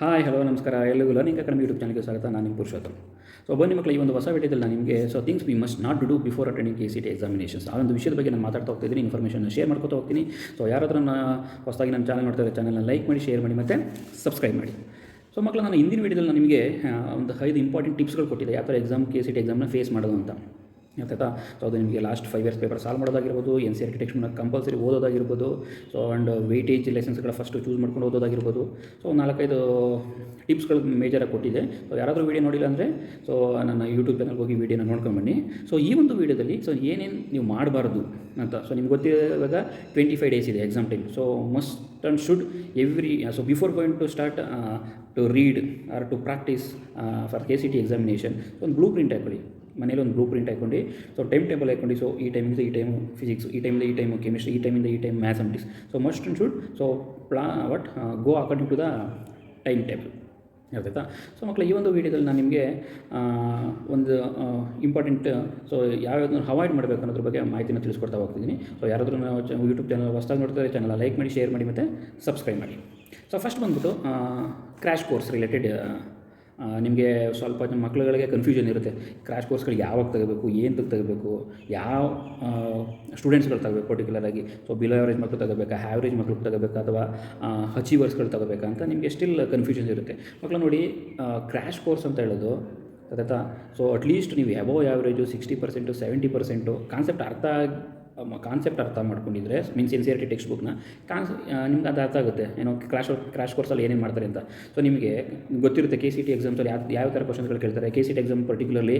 Hi hello ನಮಸ್ಕಾರ ಎಲ್ಲರಿಗೂ learning academy YouTube ಚಾನಲ್ಗೆ ಸ್ವಾಗತ. ನಾನು ನಿಮ್ಮ ಪುರುಷೋತ್ತಮ್. ಸೊ ಬನ್ನಿ ಮಕ್ಕಳು, ಈ ಒಂದು ಹೊಸ ವಿಡಿಯೋದಲ್ಲಿ ನಾನು ನಿಮಗೆ things we must not do before attending KCT examinations ಆ ಒಂದು ವಿಷಯದ ಬಗ್ಗೆ ನಾನು ಮಾತಾಡ್ತಾ ಹೋಗ್ತಿದ್ದೀನಿ, ಇನ್ಫಾರ್ಮೇಷನ್ ಶೇರ್ ಮಾಡ್ಕೊತಾ ಹೋಗ್ತೀನಿ. ಸೊ ಯಾರಾದರೂ ಹೊಸದಾಗಿ ನನ್ನ ಚಾನಲ್ ನೋಡ್ತಾರೆ, ಚಾನಲ್ನ ಲೈಕ್ ಮಾಡಿ, ಶೇರ್ ಮಾಡಿ ಮತ್ತು ಸಬ್ಸ್ಕ್ರೈಬ್ ಮಾಡಿ. ಸೊ ಮಕ್ಕಳು, ನಾನು ಹಿಂದಿನ ವಿಡಿಯೋದಲ್ಲಿ ನಾನು ನಿಮಗೆ ಒಂದು 5 ಇಂಪಾರ್ಟೆಂಟ್ ಟಿಪ್ಸ್ಗಳು ಕೊಟ್ಟಿದ್ದೆ, ಯಾವ ಥರ KCT ಎಕ್ಸಾಮ್ನ ಫೇಸ್ ಮಾಡೋದು ಅಂತ. ಆಯ್ತಾ? ಸೊ ಅದು ನಿಮಗೆ ಲಾಸ್ಟ್ 5 years ಪೇಪರ್ ಸಾಲ್ವ್ ಮಾಡೋದಾಗಿರ್ಬೋದು, NCERT ಟೆಕ್ಸ್ಟ್ನ ಕಂಪಲ್ಸರಿ ಓದೋದಾಗಿರ್ಬೋದು, ಸೊ ಆ್ಯಂಡ್ ವೆಯ್ಟೇಜ್ ಲೆಸನ್ಸ್ಗಳ ಫಸ್ಟು ಚೂಸ್ ಮಾಡ್ಕೊಂಡು ಓದೋದಾಗಿರ್ಬೋದು. ಸೊ 4-5 ಟಿಪ್ಸ್ಗಳು ಮೇಜರಾಗಿ ಕೊಟ್ಟಿದೆ. ಸೊ ಯಾರಾದರೂ ವೀಡಿಯೋ ನೋಡಿಲ್ಲ ಅಂದರೆ ಸೊ ನನ್ನ ಯೂಟ್ಯೂಬ್ ಚಾನಲ್ಗೆ ಹೋಗಿ ವೀಡಿಯೋನ ನೋಡ್ಕೊಂಬನ್ನಿ. ಸೊ ಈ ಒಂದು ವೀಡಿಯೋದಲ್ಲಿ ಸೊ ಏನೇನು ನೀವು ಮಾಡಬಾರ್ದು ಅಂತ. ಸೊ ನಿಮ್ಗೆ ಗೊತ್ತಿರುವಾಗ 25 days ಇದೆ exam time. So must and should so before going to start to read or to practice for KCT examination ಒಂದು ಬ್ಲೂ ಪ್ರಿಂಟ್ ಹಾಕೊಳ್ಳಿ. ಮನೇಲಿ ಒಂದು ಬ್ಲೂ ಪ್ರಿಂಟ್ ಹಾಕ್ಕೊಂಡು, ಸೊ ಟೈಮ್ ಟೇಬಲ್ ಹಾಕ್ಕೊಂಡು, ಸೊ ಈ ಟೈಮಿಂದ ಈ ಟೈಮು ಫಿಸಿಕ್ಸ್, ಈ ಟೈಮಿಂದ ಈ ಟೈಮು ಕೆಮಿಸ್ಟ್ರಿ, ಈ ಟೈಮಿಂದ ಈ time mathematics. So must and should so go according to the time table. ಆಯ್ತಾ? ಸೊ ಮಕ್ಕಳು, ಈ ಒಂದು ವೀಡಿಯೋದಲ್ಲಿ ನಾನು ನಿಮಗೆ ಒಂದು ಇಂಪಾರ್ಟೆಂಟ್ ಸೊ ಯಾವ್ಯಾವುದನ್ನು ಅವಾಯ್ಡ್ ಮಾಡಬೇಕು ಅನ್ನೋದ್ರ ಬಗ್ಗೆ ಮಾಹಿತಿನ ತಿಳಿಸ್ಕೊಡ್ತಾ ಹೋಗ್ತಿದ್ದೀನಿ. ಸೊ ಯಾರಾದರೂ ಯೂಟ್ಯೂಬ್ ಚಾನಲ್ ಹೊಸದಾಗಿ ನೋಡ್ತಾರೆ, ಚಾನಲ್ ಲೈಕ್ ಮಾಡಿ, ಶೇರ್ ಮಾಡಿ ಮತ್ತು ಸಬ್ಸ್ಕ್ರೈಬ್ ಮಾಡಿ. ಸೊ ಫಸ್ಟ್ ಬಂದ್ಬಿಟ್ಟು ಕ್ರ್ಯಾಶ್ ಕೋರ್ಸ್ ರಿಲೇಟೆಡ್. ನಿಮಗೆ ಸ್ವಲ್ಪ ಮಕ್ಕಳುಗಳಿಗೆ ಕನ್ಫ್ಯೂಷನ್ ಇರುತ್ತೆ, ಕ್ರ್ಯಾಶ್ ಕೋರ್ಸ್ಗಳು ಯಾವಾಗ ತೆಗಬೇಕು, ಏನು ತೆಗಬೇಕು, ಯಾವ ಸ್ಟೂಡೆಂಟ್ಸ್ಗಳು ತಗೋಬೇಕು ಪರ್ಟಿಕ್ಯುಲರಾಗಿ. ಸೊ ಬಿಲೋ ಆ್ಯಾವ್ರೇಜ್ ಮಕ್ಕಳು ತಗೋಬೇಕಾ, ಆ್ಯಾವ್ರೇಜ್ ಮಕ್ಕಳು ತಗೋಬೇಕಾ, ಅಥವಾ ಅಚೀವರ್ಸ್ಗಳು ತಗೋಬೇಕಾ ಅಂತ ನಿಮಗೆ ಸ್ಟಿಲ್ ಕನ್ಫ್ಯೂಷನ್ ಇರುತ್ತೆ. ಮಕ್ಕಳು ನೋಡಿ, ಕ್ರ್ಯಾಶ್ ಕೋರ್ಸ್ ಅಂತ ಹೇಳೋದು ಆಯ್ತಾ? ಸೊ ಅಟ್ಲೀಸ್ಟ್ ನೀವು ಅಬೌವ್ ಆ್ಯಾವ್ರೇಜು 60% 70% ಕಾನ್ಸೆಪ್ಟ್ ಅರ್ಥ ಮಾಡ್ಕೊಂಡಿದ್ರೆ, ಮೀನ್ಸ್ NCERT ಟೆಕ್ಸ್ಟ್ ಬುಕ್ನ ನಿಮ್ಗೆ ಅದು ಅರ್ಥ ಆಗುತ್ತೆ, ಏನೋ ಕ್ರ್ಯಾಶ್ ಕೋರ್ಸಲ್ಲಿ ಏನೇನು ಮಾಡ್ತಾರೆ ಅಂತ. ಸೊ ನಿಮಗೆ ಗೊತ್ತಿರುತ್ತೆ KCT ಎಕ್ಸಾಮ್ಸಲ್ಲಿ ಯಾವ ಥರ ಕ್ವಶನ್ಸ್ಗಳು ಕೇಳ್ತಾರೆ. KCT exam particularly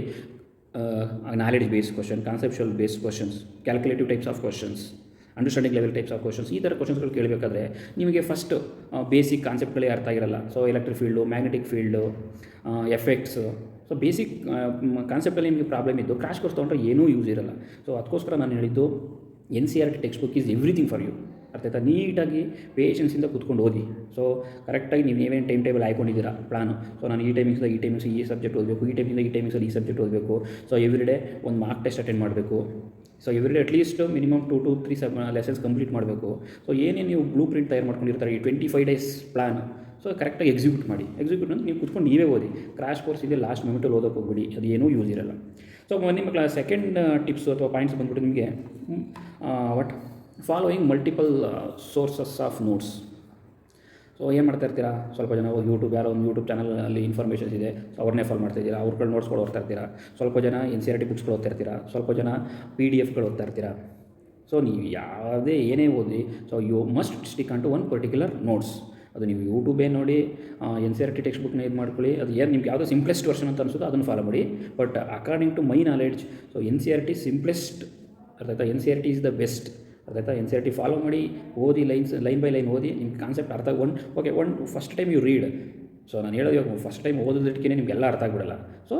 knowledge based question, ಕಾನ್ಸೆಪ್ಷುವಲ್ based questions, calculative types of questions, understanding level types of questions, ಈ ಥರ ಕ್ವಶನ್ಸ್ಗಳು ಕೇಳಬೇಕಾದ್ರೆ ನಿಮಗೆ ಫಸ್ಟ್ ಬೇಸಿಕ್ ಕಾನ್ಸೆಪ್ಟ್ಗಳೇ ಅರ್ಥ ಆಗಿರಲ್ಲ. So electric field, magnetic field, effects, so basic ಕಾನ್ಸೆಪ್ಟಲ್ಲಿ ನಿಮಗೆ ಪ್ರಾಬ್ಲಮ್ ಇದ್ದು ಕ್ರ್ಯಾಶ್ ಕೋರ್ಸ್ ತೊಗೊಂಡ್ರೆ ಏನೂ ಯೂಸ್ ಇರಲ್ಲ. ಸೊ ಅದಕ್ಕೋಸ್ಕರ ನಾನು ಹೇಳಿದ್ದು NCERT textbook is everything for you. ಅರ್ಥ ಆಯ್ತಾ? ನೀಟಾಗಿ ಪೇಷನ್ಸಿಂದ ಕೂತ್ಕೊಂಡು ಓದಿ. ಸೊ ಕರೆಕ್ಟಾಗಿ ನೀವೇನು ಟೈಮ್ ಟೇಬಲ್ ಹಾಕೊಂಡಿದ್ದೀರಾ ಪ್ಲಾನು. ಸೊ ನಾನು ಈ ಟೈಮಿಂಗ್ಸ್ ಈ ಸಬ್ಜೆಕ್ಟ್ ಓದಬೇಕು, ಈ ಟೈಮಿಂಗ್ಸಲ್ಲಿ ಈ ಸಬ್ಜೆಕ್ಟ್ ಓದಬೇಕು. ಸೊ ಎವ್ರಿಡೇ ಒಂದು ಮಾರ್ಕ್ ಟೆಸ್ಟ್ ಅಟೆಂಡ್ ಮಾಡಬೇಕು. So everyday at least minimum 2 to 3 lessons complete ಮಾಡಬೇಕು. ಸೊ ಏನೇ ನೀವು ಬ್ಲೂ ಪ್ರಿಂಟ್ ತಯಾರು ಮಾಡ್ಕೊಂಡಿರ್ತಾರೆ ಈ 25 days ಪ್ಲಾನ್, ಸೊ ಕರೆಕ್ಟಾಗಿ ಎಕ್ಸಿಕ್ಯೂಟ್ ಮಾಡಿ. ಎಕ್ಸಿಕ್ಯೂಟ್ ಅಂದರೆ ನೀವು ಕುತ್ಕೊಂಡು ನೀವೇ ಓದಿ. ಕ್ರ್ಯಾಶ್ ಕೋರ್ಸ್ ಇದೆ, ಲಾಸ್ಟ್ ಮೊಮೆಂಟಲ್ಲಿ ಓದೋಕೆ ಹೋಗ್ಬಿಡಿ, ಅದು ಏನೂ ಯೂಸ್ ಇರಲ್ಲ. ಸೊ ನಿಮ್ಮ ಸೆಕೆಂಡ್ ಟಿಪ್ಸು ಅಥವಾ ಪಾಯಿಂಟ್ಸ್ ಬಂದ್ಬಿಟ್ಟು ನಿಮಗೆ following multiple sources of notes. So ಏನು ಮಾಡ್ತಾ ಇರ್ತೀರಾ, ಸ್ವಲ್ಪ ಜನ ಯಾರೋ ಒಂದು ಯೂಟ್ಯೂಬ್ ಚಾನಲಲ್ಲಿ ಇನ್ಫಾರ್ಮೇಷನ್ಸ್ ಇದೆ, ಸೊ ಅವ್ರನ್ನೇ ಫಾಲೋ ಮಾಡ್ತಾಯಿದ್ದೀರಾ, ಅವ್ರುಗಳು ನೋಟ್ಸ್ಗಳು ಓದ್ತಾ ಇರ್ತೀರಾ. ಸ್ವಲ್ಪ ಜನ NCERT ಬುಕ್ಸ್ಗಳು ಓದ್ತಾ ಇರ್ತೀರಾ, ಸ್ವಲ್ಪ ಜನ PDFಗಳು ಓದ್ತಾ ಇರ್ತೀರಾ. ಸೊ ನೀವು ಯಾವುದೇ ಏನೇ ಓದಿ, so you must stick on to one particular notes. ಅದು ನೀವು ಯೂಟ್ಯೂಬೇ ನೋಡಿ, NCERT ಟೆಕ್ಸ್ಟ್ ಬುಕ್ನ ಇದು ಮಾಡ್ಕೊಳ್ಳಿ, ಅದು ಏನು ನಿಮ್ಗೆ ಯಾವುದೋ ಸಿಂಪ್ಲೆಸ್ಟ್ ವರ್ಷನ್ ಅಂತ ಅನಿಸುತ್ತೋ ಅದನ್ನು ಫಾಲೋ ಮಾಡಿ. But according to my knowledge, so NCERT simplest. ಅರ್ಥ ಆಯ್ತಾ? NCERT is the best. ಅರ್ಥ ಆಯ್ತಾ? NCERT ಫಾಲೋ ಮಾಡಿ, ಓದಿ, ಲೈನ್ ಬೈ ಲೈನ್ ಓದಿ, ನಿಮ್ಗೆ ಕಾನ್ಸೆಪ್ಟ್ ಅರ್ಥ first time you read. So ನಾನು ಹೇಳೋದು ಫಸ್ಟ್ ಟೈಮ್ ಓದೋದಕ್ಕೆ ನಿಮಗೆಲ್ಲ ಅರ್ಥ ಆಗಿಬಿಡಲ್ಲ. ಸೊ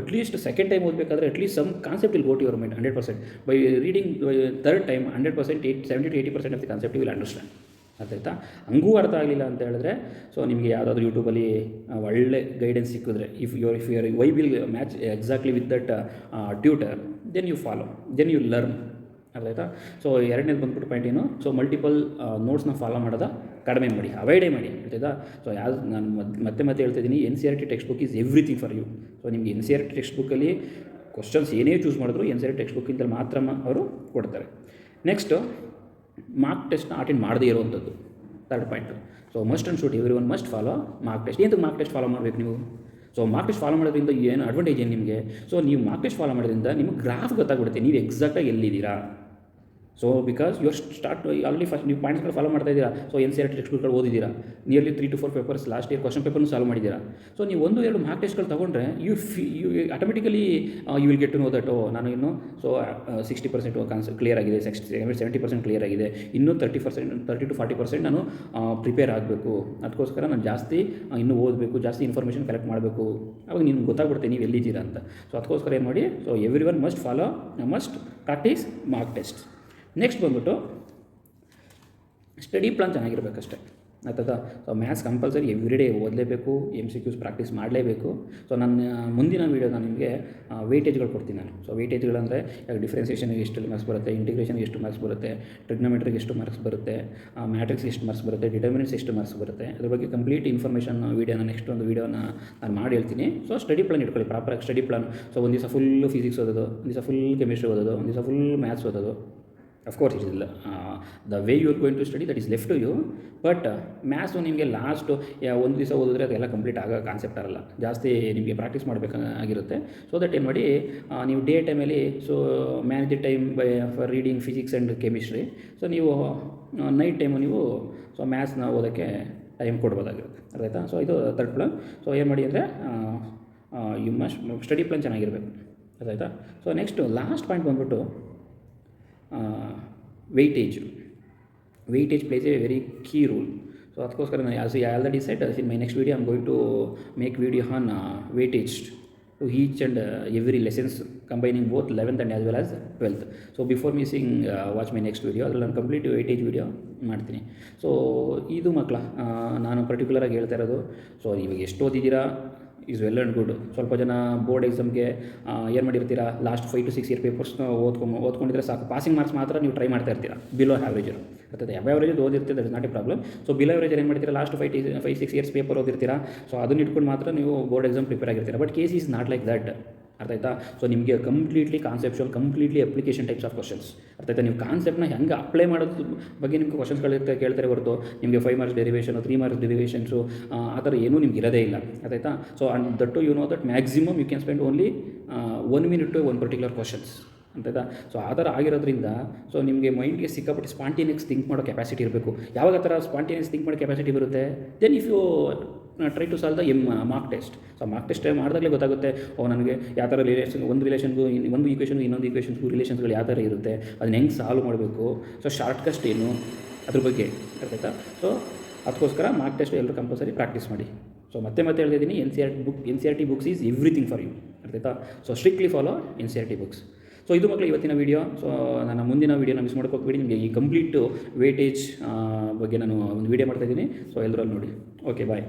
ಅಟ್ಲೀಸ್ಟ್ ಸೆಕೆಂಡ್ ಟೈಮ್ ಓದಬೇಕಾದ್ರೆ at least some concept will go to your mind 100%. By reading third time 100%, 70 to 80% of the concept will understand. ಅರ್ಥ ಆಯ್ತಾ? ಹಂಗೂ ಅರ್ಥ ಆಗಲಿಲ್ಲ ಅಂತ ಹೇಳಿದ್ರೆ, ಸೊ ನಿಮಗೆ ಯಾವುದಾದ್ರೂ ಯೂಟ್ಯೂಬಲ್ಲಿ ಒಳ್ಳೆ ಗೈಡೆನ್ಸ್ ಸಿಕ್ಕಿದ್ರೆ, if your way will match exactly with that tutor, then you follow, then you learn. ಅರ್ಥ ಆಯ್ತಾ? ಸೊ ಎರಡನೇದು ಬಂದ್ಬಿಟ್ಟು ಪಾಯಿಂಟ್ ಏನು, ಸೊ ಮಲ್ಟಿಪಲ್ ನೋಟ್ಸ್ನ ಫಾಲೋ ಮಾಡೋದ ಕಡಿಮೆ ಮಾಡಿ, ಅವಾಯ್ಡೇ ಮಾಡಿ. ಆಯ್ತಾ? ಸೊ ನಾನು ಮತ್ತೆ ಹೇಳ್ತಿದ್ದೀನಿ, NCERT textbook is everything for you. So ನಿಮಗೆ NCERT ಟೆಕ್ಸ್ಟ್ ಬುಕ್ಕಲ್ಲಿ ಕ್ವಶನ್ಸ್ ಏನೇ ಚೂಸ್ ಮಾಡಿದ್ರು NCERT ಟೆಕ್ಸ್ಟ್ ಬುಕ್ಕಿಂದ ಮಾತ್ರ ಅವರು ಕೊಡ್ತಾರೆ. ನೆಕ್ಸ್ಟು ಮಾರ್ಕ್ ಟೆಸ್ಟ್ನ ಅಟೆಂಡ್ ಮಾಡದೇ ಇರುವಂಥದ್ದು third point. So must and should every one must follow mark test. ಏನಂತ ಮಾರ್ಕ್ ಟೆಸ್ಟ್ ಫಾಲೋ ಮಾಡಬೇಕು ನೀವು? ಸೊ ಮಾರ್ಕ್ ಟೆಸ್ಟ್ ಫಾಲೋ ಮಾಡೋದ್ರಿಂದ ಏನು ಅಡ್ವಾಂಟೇಜ್ ಏನು ನಿಮಗೆ? ಸೊ ನೀವು ಮಾರ್ಕ್ ಟೆಸ್ಟ್ ಫಾಲೋ ಮಾಡೋದ್ರಿಂದ ನಿಮಗೆ ಗ್ರಾಫ್ ಗೊತ್ತಾಗ್ಬಿಡುತ್ತೆ, ನೀವು ಎಕ್ಸಾಕ್ಟಾಗಿ ಎಲ್ಲಿದ್ದೀರಾ. So because you start already first ನೀವು ಪಾಯಿಂಟ್ಸ್ಗಳು ಫಾಲೋ ಮಾಡ್ತಾ ಇದ್ದೀರಾ. ಸೊ NCERT ಟೆಕ್ಸ್ಟ್ ಬುಕ್ಗಳು ಓದಿದ್ದೀರಾ, nearly 3 to 4 papers last year question ಪೇಪರ್ನು ಸಾಲ್ವ್ ಮಾಡಿದ್ದೀರಾ. ಸೊ ನೀವು 1-2 ಮಾರ್ಕ್ ಟೆಸ್ಟ್ಗಳು ತೊಗೊಂಡ್ರೆ you automatically you will get to know that ನಾನು ಇನ್ನು ಸೊ 60% ಕಾನ್ಸೆಪ್ಟ್ ಕ್ಲಿಯರ್ ಆಗಿದೆ, 70% ಕ್ಲಿಯರ್ ಆಗಿದೆ, ಇನ್ನೂ 30 to 40% ನಾನು ಪ್ರಿಪೇರ್ ಆಗಬೇಕು. ಅದಕ್ಕೋಸ್ಕರ ನಾನು ಜಾಸ್ತಿ ಇನ್ನೂ ಓದಬೇಕು, ಜಾಸ್ತಿ ಇನ್ಫಾರ್ಮೇಷನ್ ಕಲೆಕ್ಟ್ ಮಾಡಬೇಕು. ಅವಾಗ ನಿಮ್ಗೆ ಗೊತ್ತಾಗ್ಬಿಡುತ್ತೆ ನೀವು ಎಲ್ಲಿದ್ದೀರಾ ಅಂತ. ಸೊ ಅದಕ್ಕೋಸ್ಕರ ಏನು ಮಾಡಿ, so every one must practice mark test. Next ಬಂದ್ಬಿಟ್ಟು ಸ್ಟಡಿ ಪ್ಲಾನ್ ಚೆನ್ನಾಗಿರ್ಬೇಕಷ್ಟೇ. ಆಯ್ತದ. So maths compulsory every day ಓದಲೇಬೇಕು, MCQs ಪ್ರಾಕ್ಟೀಸ್ ಮಾಡಲೇಬೇಕು. ಸೊ ನನ್ನ ಮುಂದಿನ ವೀಡಿಯೋ ನಾನು ನಿಮಗೆ ವೆಯ್ಟೇಜ್ಗಳು ಕೊಡ್ತೀನಿ ನಾನು. ಸೊ ವೆಯ್ಟೇಜ್ಗಳಂದರೆ ಡಿಫ್ರೆನ್ಸಿಯೇಷನ್ಗೆ ಎಷ್ಟು ಮಾರ್ಕ್ಸ್ ಬರುತ್ತೆ, ಇಂಟಿಗ್ರೇಷನ್ಗೆ ಎಷ್ಟು ಮಾರ್ಕ್ಸ್ ಬರುತ್ತೆ, ಟ್ರಿಗ್ನೋಮೆಟ್ರಿಗೆ ಎಷ್ಟು ಮಾರ್ಕ್ಸ್ ಬರುತ್ತೆ, ಮ್ಯಾಟ್ರಿಕ್ಸ್ಗೆ ಎಷ್ಟು ಮಾರ್ಕ್ಸ್ ಬರುತ್ತೆ, ಡಿಟರ್ಮಿನೆಂಟ್ಸ್ ಎಷ್ಟು ಮಾರ್ಕ್ಸ್ ಬರುತ್ತೆ, ಅದ್ರ ಬಗ್ಗೆ ಕಂಪ್ಲೀಟ್ ಇನ್ಫಾರ್ಮೇಷನ್ ವೀಡಿಯೋನ ನೆಕ್ಸ್ಟ್ ಒಂದು ವೀಡಿಯೋನ ನಾನು ಮಾಡಿ ಹೇಳ್ತೀನಿ. ಸೊ ಸ್ಟಡಿ ಪ್ಲಾನ್ ಇಟ್ಕೊಳ್ಳಿ, ಪ್ರಾಪರಾಗಿ ಸ್ಟಡಿ ಪ್ಲಾನ್. ಸೊ ಒಂದು ದಿವಸ ಫುಲ್ಲು ಫಿಸಿಕ್ಸ್ ಓದೋದು, ಒಂದು ದಿವಸ ಫುಲ್ ಕೆಮಿಸ್ಟ್ರಿ ಓದೋದು, ಒಂದು ದಿವಸ ಫುಲ್ ಮ್ಯಾಥ್ಸ್ ಓದೋದು. ಅಫ್ಕೋರ್ಸ್ ಇಟ್ ಇಲ್ಲ the way you are going to study that is left to you. But maths ನಿಮಗೆ ಲಾಸ್ಟು ಒಂದು ದಿವಸ ಓದಿದ್ರೆ ಅದೆಲ್ಲ ಕಂಪ್ಲೀಟ್ ಆಗೋ ಕಾನ್ಸೆಪ್ಟ್ ಆಗಲ್ಲ, ಜಾಸ್ತಿ ನಿಮಗೆ ಪ್ರಾಕ್ಟೀಸ್ ಮಾಡಬೇಕಾಗಿರುತ್ತೆ. ಸೊ ದಟ್ ಏನು ಮಾಡಿ, ನೀವು ಡೇ ಟೈಮಲ್ಲಿ so manage the time by for reading physics and chemistry. So ನೀವು ನೈಟ್ ಟೈಮು ನೀವು ಸೊ ಮ್ಯಾಥ್ಸ್ನ ಓದೋಕ್ಕೆ ಟೈಮ್ ಕೊಡ್ಬೋದಾಗಿರುತ್ತೆ, ಅರ್ಥಾಯ್ತಾ. ಸೊ ಇದು ಥರ್ಡ್ ಪ್ಲಾನ್. ಸೊ ಏನು ಮಾಡಿ ಅಂದರೆ ಯು ಮಸ್ಟ್ ಸ್ಟಡಿ ಪ್ಲಾನ್ ಚೆನ್ನಾಗಿರಬೇಕು, ಅರ್ಥಾಯ್ತಾ. ಸೊ ನೆಕ್ಸ್ಟು ಲಾಸ್ಟ್ ಪಾಯಿಂಟ್ ಬಂದ್ಬಿಟ್ಟು weightage place a very key rule. So ಅದಕ್ಕೋಸ್ಕರ ನಾನು I already said in my next video I am going to make video on weightage to each and every lessons combining both 11th and as well as 12th. So before missing watch my next video, ಅದ್ರಲ್ಲಿ ನಾನು complete weightage video ಮಾಡ್ತೀನಿ. So ಇದು ಮಕ್ಕಳ ನಾನು ಪರ್ಟಿಕ್ಯುಲರಾಗಿ ಹೇಳ್ತಾ ಇರೋದು. ಸೊ ಇವಾಗ ಎಷ್ಟು ಓದಿದ್ದೀರಾ ಈಸ್ ವೆಲ್ ಆ್ಯಂಡ್ ಗುಡ್. ಸ್ವಲ್ಪ ಜನ ಬೋರ್ಡ್ ಎಕ್ಸಾಮ್ಗೆ ಏನು ಮಾಡಿರ್ತೀರಾ, ಲಾಸ್ಟ್ 5 to 6 ಇಯರ್ ಪೇಪರ್ಸ್ನ ಓದ್ಕೊಂಡಿದ್ರೆ ಸಾಕು, ಪಾಸಿಂಗ್ ಮಾರ್ಕ್ಸ್ ಮಾತ್ರ ನೀವು ಟ್ರೈ ಮಾಡ್ತಾ ಇರ್ತೀರಾ, ಬಿಲೋ ಆ್ಯಾವ್ರೇಜ್ ಅರ್ಥಾತ್ ಆ್ಯಾವ್ರೇಜ್ ಓದಿರ್ತೀರ, that is not a problem. So below average ಏನು ಮಾಡ್ತೀರಾ, ಲಾಸ್ಟ್ 5-6 ಇಯರ್ಸ್ ಪೇಪರ್ ಓದಿರ್ತೀರಾ. ಸೊ ಅದನ್ನ ಇಟ್ಕೊಂಡು ಮಾತ್ರ ನೀವು ಬೋರ್ಡ್ ಎಕ್ಸಾಮ್ ಪ್ರಿಪೇರ್ ಆಗಿರ್ತೀರಾ. But case is not like that, ಅರ್ಥಾಯ್ತಾ. ಸೊ ನಿಮಗೆ completely conceptual, completely application types of questions, ಅರ್ಥಾಯ್ತಾ. ನೀವು ಕಾನ್ಸೆಪ್ಟ್ನ ಹೆಂಗೆ ಅಪ್ಲೈ ಮಾಡೋದು ಬಗ್ಗೆ ನಿಮಗೆ ಕ್ವಶನ್ಸ್ಗಳು ಕೇಳ್ತಾರೆ ಹೊರತು ನಿಮಗೆ 5 ಮಾರ್ಕ್ಸ್ ಡೆರಿವೇಷನು, 3 ಮಾರ್ಕ್ಸ್ ಡೆರಿವೇಷನ್ಸು ಆ ಥರ ಏನೂ ನಿಮ್ಗೆ ಇರೋದೇ ಇಲ್ಲ, ಅರ್ಥಾಯ್ತಾ. So and that you know that maximum you can spend only 1 minute to 1 particular questions, ಅಂತಾಯ್ತಾ. ಸೊ ಆ ಥರ ಆಗಿರೋದ್ರಿಂದ ಸೊ ನಿಮಗೆ ಮೈಂಡ್ಗೆ ಸಿಕ್ಕಾಪಟ್ಟೆ ಸ್ಪಾಂಟೇನಿಯಸ್ ಥಿಂಕ್ ಮಾಡೋ ಕೆಪಾಸಿಟಿ ಇರಬೇಕು. ಯಾವಾಗ ಆ ಥರ ಸ್ಪಾಂಟೇನಿಯಸ್ ಥಿಂಕ್ ಮಾಡೋ ಕೆಪಾಸಿಟಿ ಬರುತ್ತೆ, then if you try to solve the mark test. So mark test ಮಾಡಿದಾಗಲೇ ಗೊತ್ತಾಗುತ್ತೆ, ನನಗೆ ಯಾವ ಥರ ಒಂದು ರಿಲೇಷನ್ಗೂ ಒಂದು ಈಕ್ವೇಷನ್ಗೂ ಇನ್ನೊಂದು ಈಕ್ವೇಷನ್ಸ್ಗೂ ರಿಲೇಷನ್ಸ್ಗಳು ಯಾವ ಥರ ಇರುತ್ತೆ, ಅದನ್ನ ಹೆಂಗೆ ಸಾಲ್ವ್ ಮಾಡಬೇಕು, ಸೊ ಶಾರ್ಟ್ಕಸ್ಟ್ ಏನು ಅದ್ರ ಬಗ್ಗೆ, ಅರ್ಥಾಯ್ತಾ. ಸೊ ಅದಕ್ಕೋಸ್ಕರ ಮಾರ್ಕ್ ಟೆಸ್ಟ್ ಎಲ್ಲರೂ ಕಂಪಲ್ಸರಿ ಪ್ರಾಕ್ಟೀಸ್ ಮಾಡಿ. ಸೊ ಮತ್ತೆ ಹೇಳ್ತಿದ್ದೀನಿ, NCERT books is everything for you, ಅರ್ಥಾಯ್ತಾ. So strictly follow NCERT books. So ಇದು ಮಕ್ಕಳು ಇವತ್ತಿನ ವೀಡಿಯೋ. ಸೊ ನನ್ನ ಮುಂದಿನ ವೀಡಿಯೋನ ಮಿಸ್ ಮಾಡ್ಕೋಬೇಡಿ. ನಿಮಗೆ ಈ ಕಂಪ್ಲೀಟ್ ವೇಟೇಜ್ ಬಗ್ಗೆ ನಾನು ಒಂದು ವೀಡಿಯೋ ಮಾಡ್ತಾಯಿದ್ದೀನಿ. ಸೊ ಎಲ್ಲರೂ ನೋಡಿ. ಓಕೆ, ಬಾಯ್.